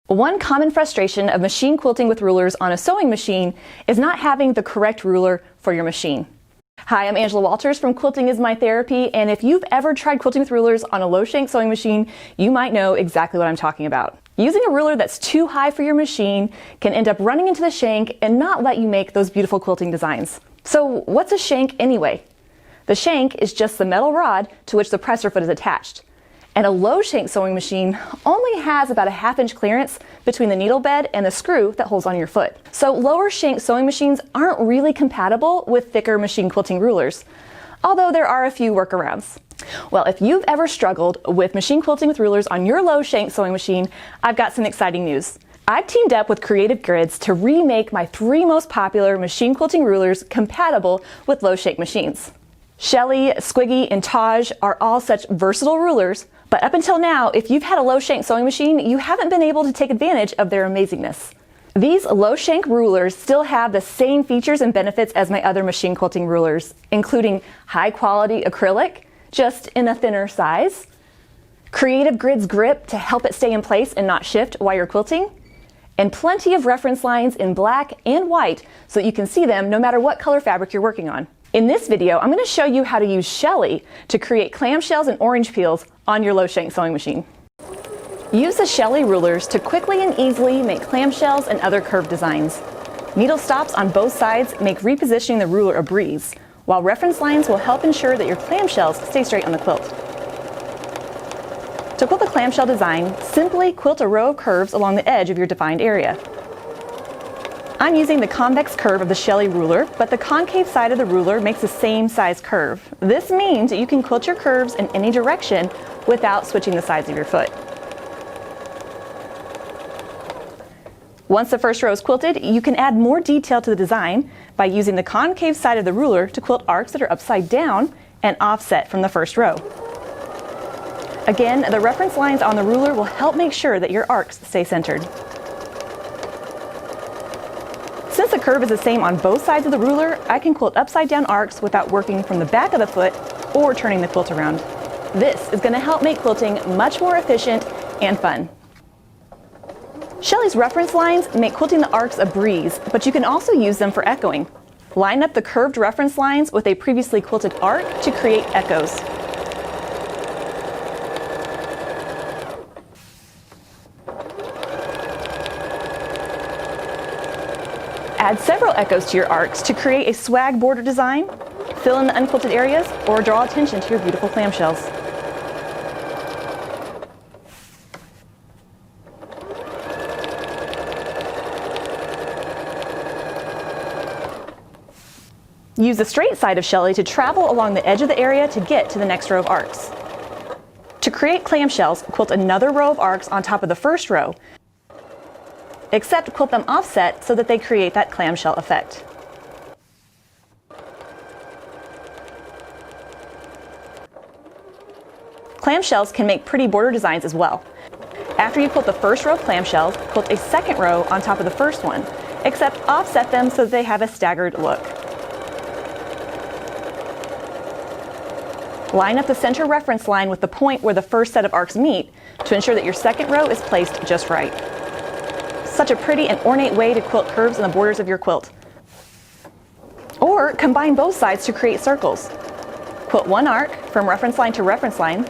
One common frustration of machine quilting with rulers on a sewing machine is not having the correct ruler for your machine. Hi, I'm Angela Walters from Quilting is My Therapy, and if you've ever tried quilting with rulers on a low shank sewing machine, you might know exactly what I'm talking about. Using a ruler that's too high for your machine can end up running into the shank and not let you make those beautiful quilting designs. So what's a shank anyway? The shank is just the metal rod to which the presser foot is attached. And a low shank sewing machine only has about a ½ inch clearance between the needle bed and the screw that holds on your foot. So lower shank sewing machines aren't really compatible with thicker machine quilting rulers, although there are a few workarounds. Well, if you've ever struggled with machine quilting with rulers on your low shank sewing machine, I've got some exciting news. I've teamed up with Creative Grids to remake my 3 most popular machine quilting rulers compatible with low shank machines. Shelley, Squiggy, and Taj are all such versatile rulers, but up until now, if you've had a low shank sewing machine, you haven't been able to take advantage of their amazingness. These low shank rulers still have the same features and benefits as my other machine quilting rulers, including high quality acrylic, just in a thinner size, Creative Grids grip to help it stay in place and not shift while you're quilting, and plenty of reference lines in black and white so that you can see them no matter what color fabric you're working on. In this video, I'm going to show you how to use Shelley to create clamshells and orange peels on your low shank sewing machine. Use the Shelley rulers to quickly and easily make clamshells and other curved designs. Needle stops on both sides make repositioning the ruler a breeze, while reference lines will help ensure that your clamshells stay straight on the quilt. To quilt a clamshell design, simply quilt a row of curves along the edge of your defined area. I'm using the convex curve of the Shelley ruler, but the concave side of the ruler makes the same size curve. This means that you can quilt your curves in any direction without switching the sides of your foot. Once the first row is quilted, you can add more detail to the design by using the concave side of the ruler to quilt arcs that are upside down and offset from the first row. Again, the reference lines on the ruler will help make sure that your arcs stay centered. Since the curve is the same on both sides of the ruler, I can quilt upside down arcs without working from the back of the foot or turning the quilt around. This is going to help make quilting much more efficient and fun. Shelley's reference lines make quilting the arcs a breeze, but you can also use them for echoing. Line up the curved reference lines with a previously quilted arc to create echoes. Add several echoes to your arcs to create a swag border design, fill in the unquilted areas, or draw attention to your beautiful clamshells. Use the straight side of Shelley to travel along the edge of the area to get to the next row of arcs. To create clamshells, quilt another row of arcs on top of the first row, except quilt them offset so that they create that clamshell effect. Clamshells can make pretty border designs as well. After you quilt the first row of clamshells, quilt a second row on top of the first one, except offset them so that they have a staggered look. Line up the center reference line with the point where the first set of arcs meet to ensure that your second row is placed just right. Such a pretty and ornate way to quilt curves in the borders of your quilt. Or combine both sides to create circles. Quilt one arc from reference line to reference line,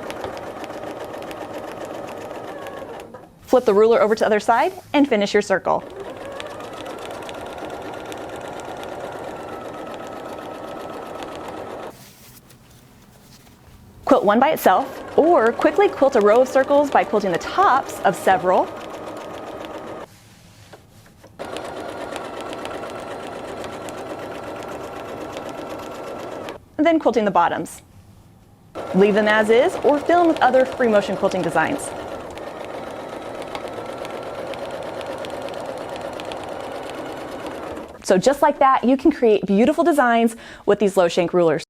flip the ruler over to the other side, and finish your circle. Quilt one by itself, or quickly quilt a row of circles by quilting the tops of several, then quilting the bottoms. Leave them as is or fill in with other free motion quilting designs. So just like that, you can create beautiful designs with these low shank rulers.